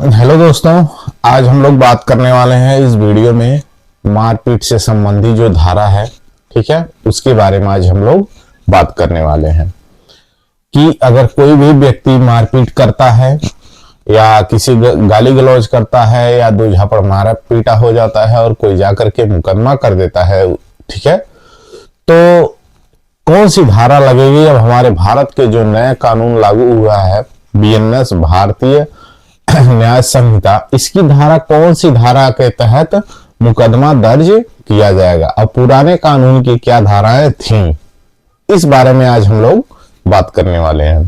Hello दोस्तों, आज हम लोग बात करने वाले हैं इस वीडियो में मारपीट से संबंधी जो धारा है, ठीक है, उसके बारे में आज हम लोग बात करने वाले हैं कि अगर कोई भी व्यक्ति मारपीट करता है या किसी गाली गलौज करता है या दो झापड़ मारा पीटा हो जाता है और कोई जाकर के मुकदमा कर देता है, ठीक है, तो कौन सी धारा लगेगी। अब हमारे भारत के जो नया कानून लागू हुआ है BNS भारतीय न्याय संहिता, इसकी धारा कौन सी धारा के तहत मुकदमा दर्ज किया जाएगा। अब पुराने कानून की क्या धाराएं थीं, इस बारे में आज हम लोग बात करने वाले हैं,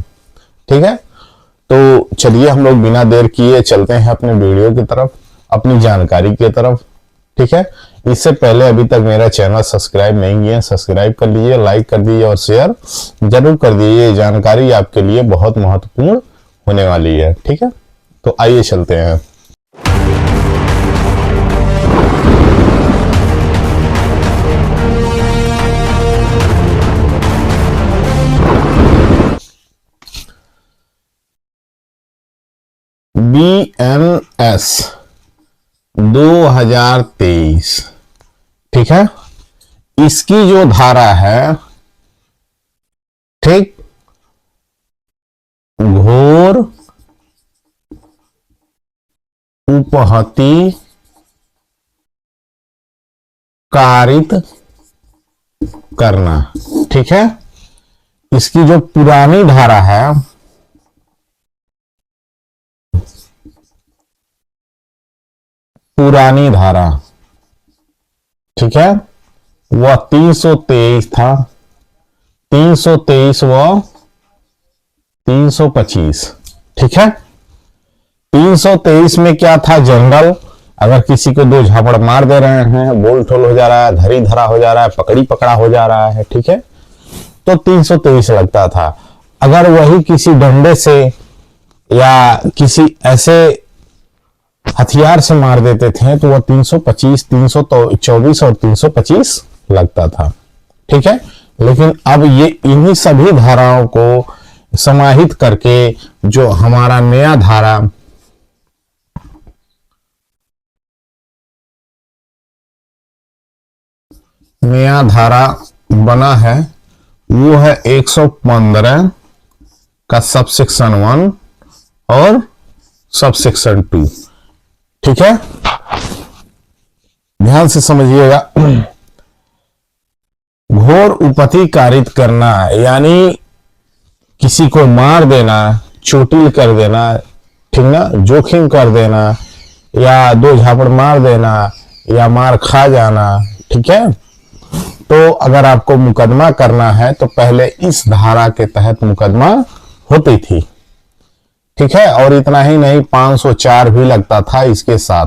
ठीक है। तो चलिए हम लोग बिना देर किए चलते हैं अपने वीडियो की तरफ, अपनी जानकारी की तरफ, ठीक है। इससे पहले अभी तक मेरा चैनल सब्सक्राइब नहीं किया, सब्सक्राइब कर लीजिए, लाइक कर दीजिए और शेयर जरूर कर दीजिए। ये जानकारी आपके लिए बहुत महत्वपूर्ण होने वाली है, ठीक है। तो आइए चलते हैं। BNS 2023, ठीक है, इसकी जो धारा है, ठीक, घोर उपहति कारित करना, ठीक है। इसकी जो पुरानी धारा है, पुरानी धारा, ठीक है, वह 323 था, 323 व 325, ठीक है। 323 में क्या था, जनरल, अगर किसी को दो झापड़ मार दे रहे हैं, बोल ठोल हो जा रहा है, धरी धरा हो जा रहा है, पकड़ी पकड़ा हो जा रहा है, ठीक है, तो 323 लगता था। अगर वही किसी डंडे से या किसी ऐसे हथियार से मार देते थे तो वह 325, 324 और 325 लगता था, ठीक है। लेकिन अब ये इन्हीं सभी धाराओं को समाहित करके जो हमारा नया धारा बना है, वो है 115 का सबसेक्शन 1 और सबसेक्शन 2, ठीक है। ध्यान से समझिएगा। घोर उपहति कारित करना यानी किसी को मार देना, चोटिल कर देना, ठीक ना, जोखिम कर देना या दो झापड़ मार देना या मार खा जाना, ठीक है। तो अगर आपको मुकदमा करना है तो पहले इस धारा के तहत मुकदमा होती थी, ठीक है। और इतना ही नहीं, 504 भी लगता था इसके साथ,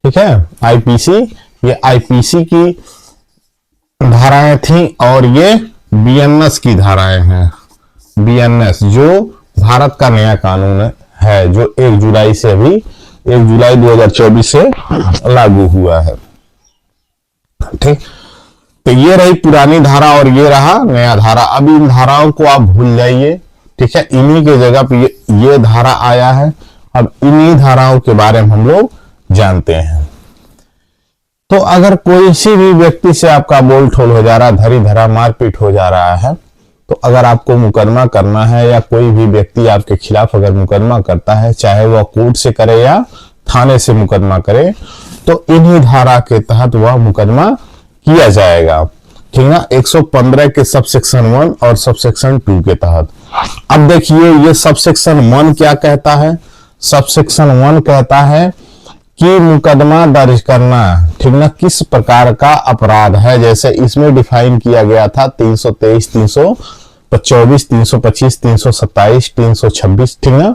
ठीक है। आईपीसी, ये आईपीसी की धाराएं थी और ये BNS की धाराएं हैं। BNS जो भारत का नया कानून है, जो 1 जुलाई से अभी 1 जुलाई 2024 से लागू हुआ है, ठीक। तो ये रही पुरानी धारा और ये रहा नया धारा। अब इन धाराओं को आप भूल जाइए, ठीक है, इन्हीं के जगह पे ये धारा आया है। अब इन्हीं धाराओं के बारे में हम लोग जानते हैं। तो अगर कोई सी भी व्यक्ति से आपका बोल ठोल हो जा रहा है, धरी धरा मारपीट हो जा रहा है, तो अगर आपको मुकदमा करना है या कोई भी व्यक्ति आपके खिलाफ अगर मुकदमा करता है, चाहे वह कोर्ट से करे या थाने से मुकदमा करे, तो इन्हीं धारा के तहत वह मुकदमा किया जाएगा, ठीक ना। 115 के सबसेक्शन 1 और सबसेक्शन 2 के तहत। अब देखिए ये सबसेक्शन 1 क्या कहता है। सबसेक्शन 1 कहता है कि मुकदमा दर्ज करना, ठीक ना, किस प्रकार का अपराध है। जैसे इसमें डिफाइन किया गया था 323, 324, 325, 327, 326, ठीक ना,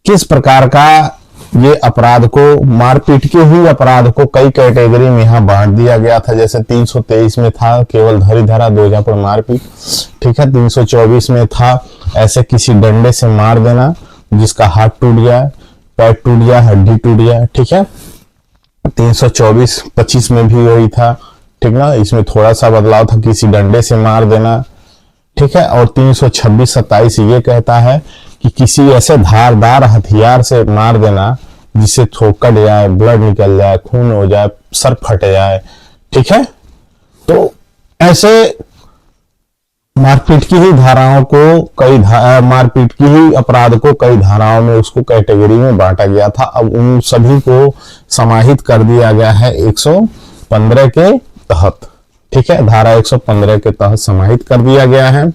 किस प्रकार का ये अपराध को, मारपीट के ही अपराध को कई कैटेगरी में यहां बांट दिया गया था। जैसे 323 में था केवल धरी धरा दो झापड़ मारपीट, ठीक है। 324 में था ऐसे किसी डंडे से मार देना जिसका हाथ टूट जाए, पैर टूट जाए, हड्डी टूट जाए, ठीक है। 324-25 में भी वही था, ठीक ना, इसमें थोड़ा सा बदलाव था, किसी डंडे से मार देना, ठीक है। और 326-27 ये कहता है कि किसी ऐसे धारदार हथियार से मार देना जिससे थोक कट जाए, ब्लड निकल जाए, खून हो जाए, सर फट जाए, ठीक है। तो ऐसे मारपीट की ही धाराओं को मारपीट की ही अपराध को कई धाराओं में उसको कैटेगरी में बांटा गया था। अब उन सभी को समाहित कर दिया गया है 115 के तहत, ठीक है, धारा 115 के तहत समाहित कर दिया गया है।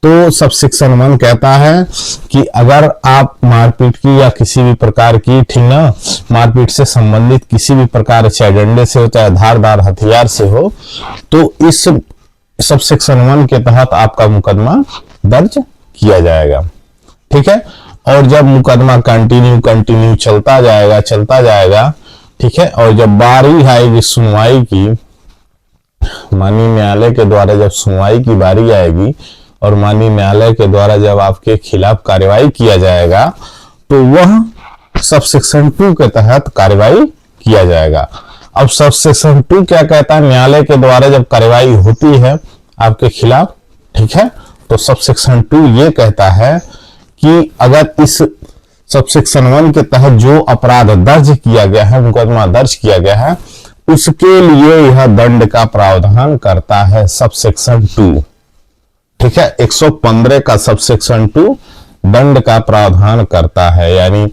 तो सब सेक्शन 1 कहता है कि अगर आप मारपीट की या किसी भी प्रकार की, ठीक ना, मारपीट से संबंधित किसी भी प्रकार, चाहे डंडे से हो चाहे धारदार हथियार से हो, तो इस सब सेक्शन 1 के तहत आपका मुकदमा दर्ज किया जाएगा, ठीक है। और जब मुकदमा कंटिन्यू चलता जाएगा, ठीक है, और जब बारी आएगी सुनवाई की, माननीय न्यायालय के द्वारा जब सुनवाई की बारी आएगी और माननीय न्यायालय के द्वारा जब आपके खिलाफ कार्रवाई किया जाएगा, तो वह सब सेक्शन 2 के तहत कार्रवाई किया जाएगा। अब सब सेक्शन 2 क्या कहता है? न्यायालय के द्वारा जब कार्रवाई होती है आपके खिलाफ, ठीक है, तो सब सेक्शन 2 ये कहता है कि अगर इस सब सेक्शन 1 के तहत जो अपराध दर्ज किया गया है, मुकदमा दर्ज किया गया है, उसके लिए यह दंड का प्रावधान करता है सब सेक्शन 2, ठीक है। 115 का सब सेक्शन 2 दंड का प्रावधान करता है, यानी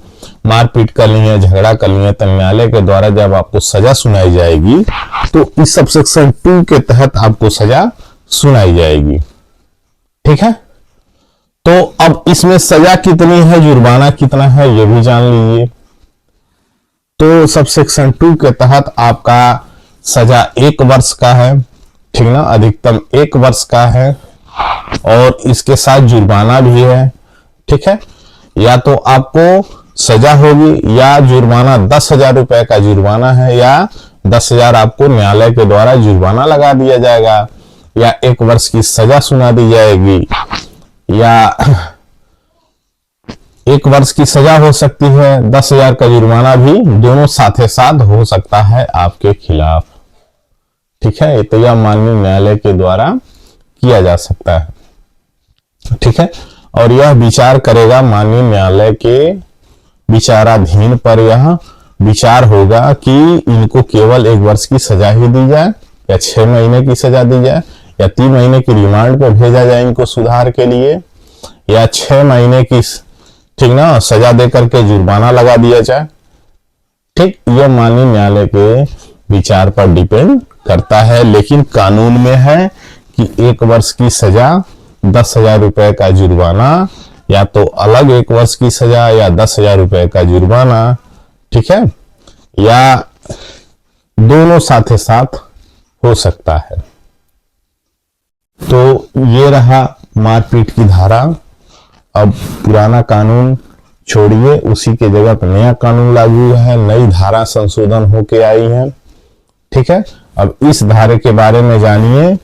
मारपीट कर लिए, झगड़ा कर लिए, तो न्यायालय के द्वारा जब आपको सजा सुनाई जाएगी तो इस सब सेक्शन 2 के तहत आपको सजा सुनाई जाएगी, ठीक है। तो अब इसमें सजा कितनी है, जुर्माना कितना है, यह भी जान लीजिए। तो सब सेक्शन 2 के तहत आपका सजा 1 वर्ष का है, ठीक ना, अधिकतम 1 वर्ष का है, और इसके साथ जुर्माना भी है, ठीक है। या तो आपको सजा होगी या जुर्माना 10,000 रुपए का जुर्माना है, या 10,000 आपको न्यायालय के द्वारा जुर्माना लगा दिया जाएगा, या 1 वर्ष की सजा सुना दी जाएगी, या 1 वर्ष की सजा हो सकती है, 10,000 का जुर्माना भी, दोनों साथ साथ हो सकता है आपके खिलाफ, ठीक है। तो यह माननीय न्यायालय के द्वारा किया जा सकता है, ठीक है। और यह विचार करेगा माननीय न्यायालय के विचाराधीन पर, यह विचार होगा कि इनको केवल 1 वर्ष की सजा ही दी जाए, या 6 महीने की सजा दी जाए, या 3 महीने की रिमांड पर भेजा जाए इनको सुधार के लिए, या 6 महीने की, ठीक ना, सजा देकर के जुर्माना लगा दिया जाए, ठीक। यह माननीय न्यायालय के विचार पर डिपेंड करता है, लेकिन कानून में है कि 1 वर्ष की सजा, 10,000 रुपए का जुर्माना, या तो अलग 1 वर्ष की सजा या 10,000 रुपए का जुर्माना, ठीक है, या दोनों साथ साथ हो सकता है। तो ये रहा मारपीट की धारा। अब पुराना कानून छोड़िए, उसी के जगह पर नया कानून लागू है, नई धारा संशोधन होके आई है, ठीक है। अब इस धारे के बारे में जानिए,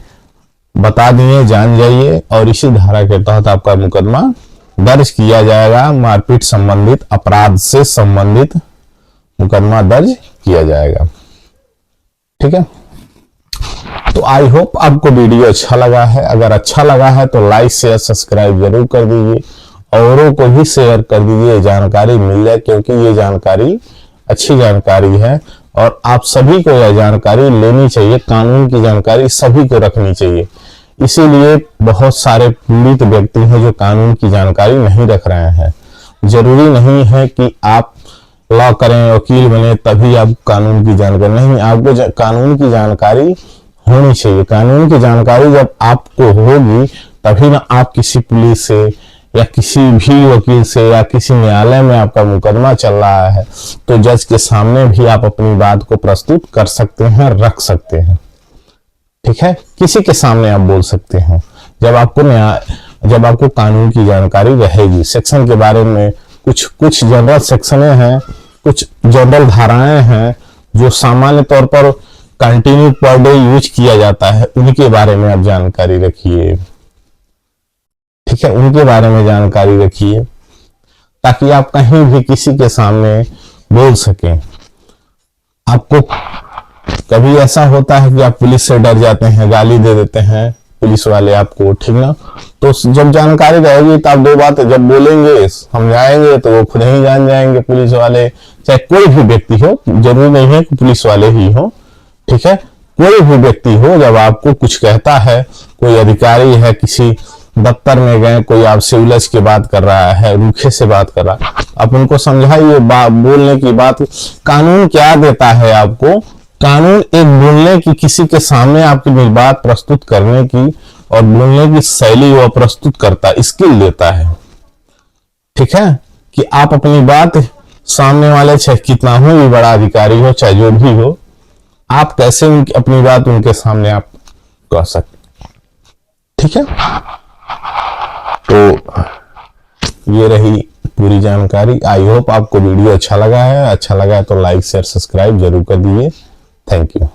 बता दिए, जान जाइए, और इसी धारा के तहत आपका मुकदमा दर्ज किया जाएगा, मारपीट संबंधित अपराध से संबंधित मुकदमा दर्ज किया जाएगा, ठीक है। तो आई होप आपको वीडियो अच्छा लगा है। अगर अच्छा लगा है तो लाइक शेयर सब्सक्राइब जरूर कर दीजिए, औरों को भी शेयर कर दीजिए, जानकारी मिल जाए, क्योंकि ये जानकारी अच्छी जानकारी है और आप सभी को यह जानकारी लेनी चाहिए। कानून की जानकारी सभी को रखनी चाहिए, इसीलिए बहुत सारे पीड़ित व्यक्ति हैं जो कानून की जानकारी नहीं रख रहे हैं। जरूरी नहीं है कि आप लॉ करें, वकील बने तभी आप कानून की जानकारी, नहीं, आपको कानून की जानकारी होनी चाहिए। कानून की जानकारी जब आपको होगी तभी ना आप किसी पुलिस से या किसी भी वकील से या किसी न्यायालय में आपका मुकदमा चल रहा है तो जज के सामने भी आप अपनी बात को प्रस्तुत कर सकते हैं, रख सकते हैं, ठीक है। किसी के सामने आप बोल सकते हैं जब आपको कानून की जानकारी रहेगी। सेक्शन के बारे में कुछ जनरल सेक्शन हैं, कुछ जनरल धाराएं हैं जो सामान्य तौर पर कंटिन्यू पर डे यूज किया जाता है, उनके बारे में आप जानकारी रखिए, ठीक है। उनके बारे में जानकारी रखिए ताकि आप कहीं भी किसी के सामने बोल सकें। आपको कभी ऐसा होता है कि आप पुलिस से डर जाते हैं, गाली दे देते हैं, पुलिस वाले आपको, ठीक ना। तो जब जानकारी रहेगी तो आप दो बातें जब बोलेंगे समझाएंगे तो वो खुद ही जान जाएंगे पुलिस वाले, चाहे कोई भी व्यक्ति हो, जरूरी नहीं है कि पुलिस वाले ही हो, ठीक है। कोई भी व्यक्ति हो जब आपको कुछ कहता है, कोई अधिकारी है, किसी दफ्तर में गए, कोई आपसे उलझ के बात कर रहा है, रूखे से बात कर रहा है, आप उनको समझाइए। बोलने की बात, कानून क्या देता है आपको? कानून एक बोलने की, किसी के सामने आपकी बात प्रस्तुत करने की और बोलने की शैली वो प्रस्तुत करता, स्किल देता है, ठीक है। कि आप अपनी बात सामने वाले, चाहे कितना हो भी बड़ा अधिकारी हो, चाहे जो भी हो, आप कैसे अपनी बात उनके सामने आप कह सकते, ठीक है। तो ये रही पूरी जानकारी। आई होप आपको वीडियो अच्छा लगा है। अच्छा लगा है तो लाइक शेयर सब्सक्राइब जरूर कर दीजिए। Thank you.